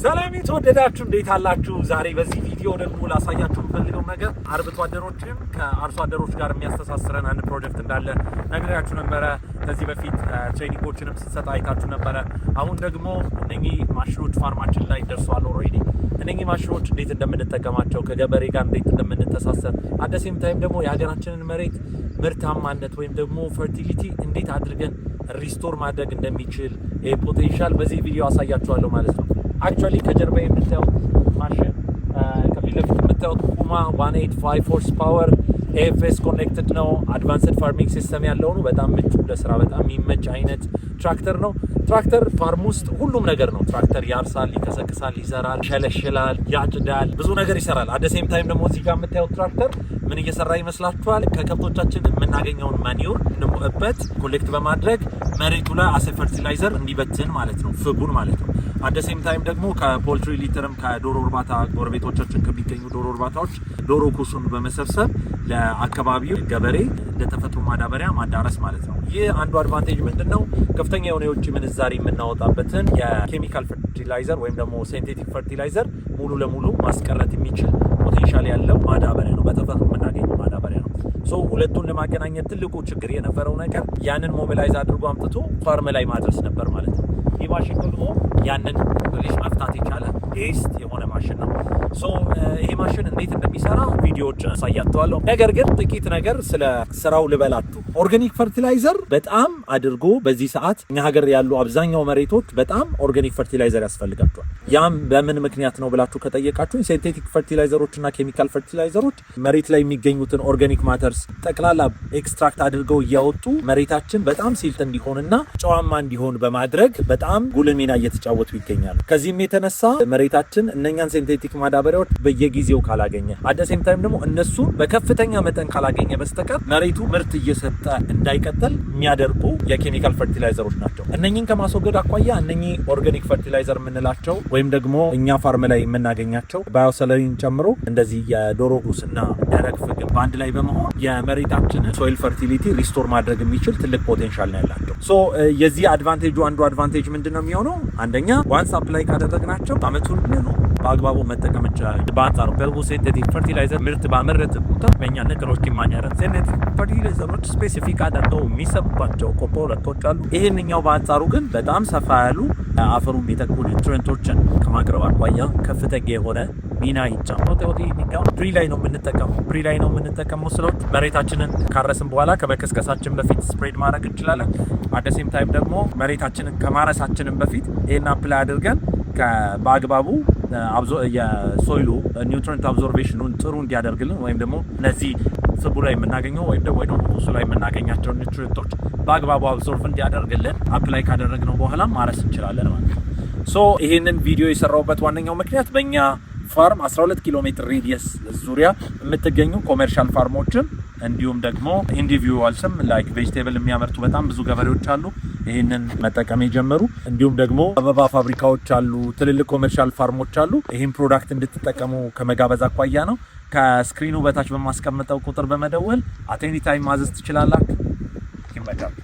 ሰላም የተወደዳችሁ እንዴት አላችሁ? ዛሬ በዚህ ቪዲዮ ደግሞ ላሳያችሁ ፈልገው ነገር አርብቶ አደሮችን ከአርሶ አደሮች ጋር የሚያስተሳስረን አንድ ፕሮጀክት እንዳለ ነግሬያችሁ ነበረ። ከዚህ በፊት ትሬኒንጎችንም ስንሰጥ አይታችሁ ነበረ። አሁን ደግሞ እነኚህ ማሽኖች ፋርማችን ላይ ደርሷል ኦልሬዲ። እነኚህ ማሽኖች እንዴት እንደምንጠቀማቸው ከገበሬ ጋር እንዴት እንደምንተሳሰር አደሴም ታይም ደግሞ የሀገራችንን መሬት ምርታማነት ወይም ደግሞ ፈርቲሊቲ እንዴት አድርገን ሪስቶር ማድረግ እንደሚችል ይሄ ፖቴንሻል በዚህ ቪዲዮ አሳያችኋለሁ ማለት ነው። አክቹአሊ ከጀርባ የምታዩት ማሽን ከፊት ለፊት የምታዩት ኩማ 185 ሆርስ ፓወር ኤኤፍኤስ ኮኔክትድ ነው። አድቫንስድ ፋርሚንግ ሲስተም ያለው ነው። በጣም ምቹ ለስራ በጣም የሚመች አይነት ትራክተር ነው። ትራክተር ፋርም ውስጥ ሁሉም ነገር ነው። ትራክተር ያርሳል፣ ይከሰክሳል፣ ይዘራል፣ ይሸለሽላል፣ ያጭዳል፣ ብዙ ነገር ይሰራል። አደሴም ታይም ደግሞ እዚህ ጋር የምታዩት ትራክተር ምን እየሰራ ይመስላችኋል? ከከብቶቻችን የምናገኘውን ማኒውር ደግሞ እበት ኮሌክት በማድረግ መሬቱ ላይ አሰ ፈርቲላይዘር እንዲበትን ማለት ነው፣ ፍጉን ማለት ነው። አደሴም ታይም ደግሞ ከፖልትሪ ሊተርም ከዶሮ እርባታ ጎረቤቶቻችን ከሚገኙ ዶሮ እርባታዎች ዶሮ ኩሱን በመሰብሰብ ለአካባቢው ገበሬ ለተፈጥሮ ማዳበሪያ ማዳረስ ማለት ነው። ይህ አንዱ አድቫንቴጅ ምንድነው? ከፍተኛ የሆነ የውጭ ምንዛሪ የምናወጣበትን የኬሚካል ፈርቲላይዘር ወይም ደግሞ ሲንቴቲክ ፈርቲላይዘር ሙሉ ለሙሉ ማስቀረት የሚችል ፖቴንሻል ያለው ማዳበሪያ ነው። በተፈጥሮ የምናገኘው ማዳበሪያ ነው። ሁለቱን ለማገናኘት ትልቁ ችግር የነበረው ነገር ያንን ሞቢላይዝ አድርጎ አምጥቶ ፋርም ላይ ማድረስ ነበር ማለት ነው። ይህ ማሽን ደግሞ ያንን ግሊሽ መፍታት የቻለ ቤስት የሆነ ማሽን ነው። ይሄ ማሽን እንዴት እንደሚሰራ ቪዲዮዎች አሳያችኋለሁ። ነገር ግን ጥቂት ነገር ስለ ስራው ልበላችሁ። ኦርጋኒክ ፈርቲላይዘር በጣም አድርጎ በዚህ ሰዓት እኛ ሀገር ያሉ አብዛኛው መሬቶች በጣም ኦርጋኒክ ፈርቲላይዘር ያስፈልጋቸዋል። ያም በምን ምክንያት ነው ብላችሁ ከጠየቃችሁ ሲንቴቲክ ፈርቲላይዘሮች እና ኬሚካል ፈርቲላይዘሮች መሬት ላይ የሚገኙትን ኦርጋኒክ ማተርስ ጠቅላላ ኤክስትራክት አድርገው እያወጡ መሬታችን በጣም ሲልት እንዲሆንና ጨዋማ እንዲሆን በማድረግ በጣም ጉልህ ሚና እየተጫወቱ ይገኛሉ። ከዚህም የተነሳ መሬታችን እነኛን ሲንቴቲክ ማዳበሪያዎች በየጊዜው ካላገኘ አደሴም ታይም ደግሞ እነሱ በከፍተኛ መጠን ካላገኘ በስተቀር መሬቱ ምርት እየሰጠ እንዳይቀጥል የሚያደርጉ የኬሚካል ፈርቲላይዘሮች ናቸው። እነኚህን ከማስወገድ አኳያ እነኚህ ኦርጋኒክ ፈርቲላይዘር የምንላቸው ወይም ደግሞ እኛ ፋርም ላይ የምናገኛቸው ባዮሰለሪን ጨምሮ እንደዚህ የዶሮ ጉስና ደረቅ ፍግም በአንድ ላይ በመሆን የመሬታችን ሶይል ፈርቲሊቲ ሪስቶር ማድረግ የሚችል ትልቅ ፖቴንሻል ነው ያላቸው። የዚህ አድቫንቴጁ አንዱ አድቫንቴጅ ምንድነው የሚሆነው? አንደኛ ዋንስ አፕላይ ካደረግናቸው አመቱን ሙሉ በአግባቡ መጠቀም እንችላለን። በአንጻሩ ሲንቴቲክ ፈርቲላይዘር ምርት ባመረተ ቁጥር በእኛ ነገሮች ይማኛረን ሲንቴቲክ ፈርቲላይዘሮች ስፔሲፊክ አድርገው የሚሰጧቸው ኮምፖነንቶች አሉ። ይሄንኛው በአንጻሩ ግን በጣም ሰፋ ያሉ አፈሩ የሚተኩ ኒውትሪየንቶችን ከማቅረብ አኳያ ከፍተኛ የሆነ ሚና ይጫወታል። ፕሪ ላይ ነው የምንጠቀመው ስለው መሬታችንን ካረስን በኋላ ከመከስከሳችን በፊት ስፕሬድ ማድረግ እንችላለን። አደሴም ታይም ደግሞ መሬታችንን ከማረሳችንን በፊት ይሄን አፕላይ አድርገን በአግባቡ የሶይሉ ኒውትሪየንት አብዞርቬሽኑን ጥሩ እንዲያደርግልን ወይም ደግሞ እነዚህ ስቡ ላይ የምናገኘው ወይም ደግሞ እሱ ላይ የምናገኛቸው ኒውትሪየንቶች በአግባቡ አብዞርቭ እንዲያደርግልን አፕላይ ካደረግነው በኋላ ማረስ እንችላለን ማለት ነው። ይሄንን ቪዲዮ የሰራሁበት ዋነኛው ምክንያት በእኛ ፋርም 12 ኪሎ ሜትር ሬዲየስ ዙሪያ የምትገኙ ኮሜርሻል ፋርሞችን እንዲሁም ደግሞ ኢንዲቪጁዋልስም ላይክ ቬጂቴብል የሚያመርቱ በጣም ብዙ ገበሬዎች አሉ ይሄንን መጠቀም የጀመሩ። እንዲሁም ደግሞ አበባ ፋብሪካዎች አሉ፣ ትልልቅ ኮሜርሻል ፋርሞች አሉ። ይሄን ፕሮዳክት እንድትጠቀሙ ከመጋበዝ አኳያ ነው። ከስክሪኑ በታች በማስቀምጠው ቁጥር በመደወል አት ኤኒ ታይም ማዘዝ ትችላላችሁ። ይመጣል።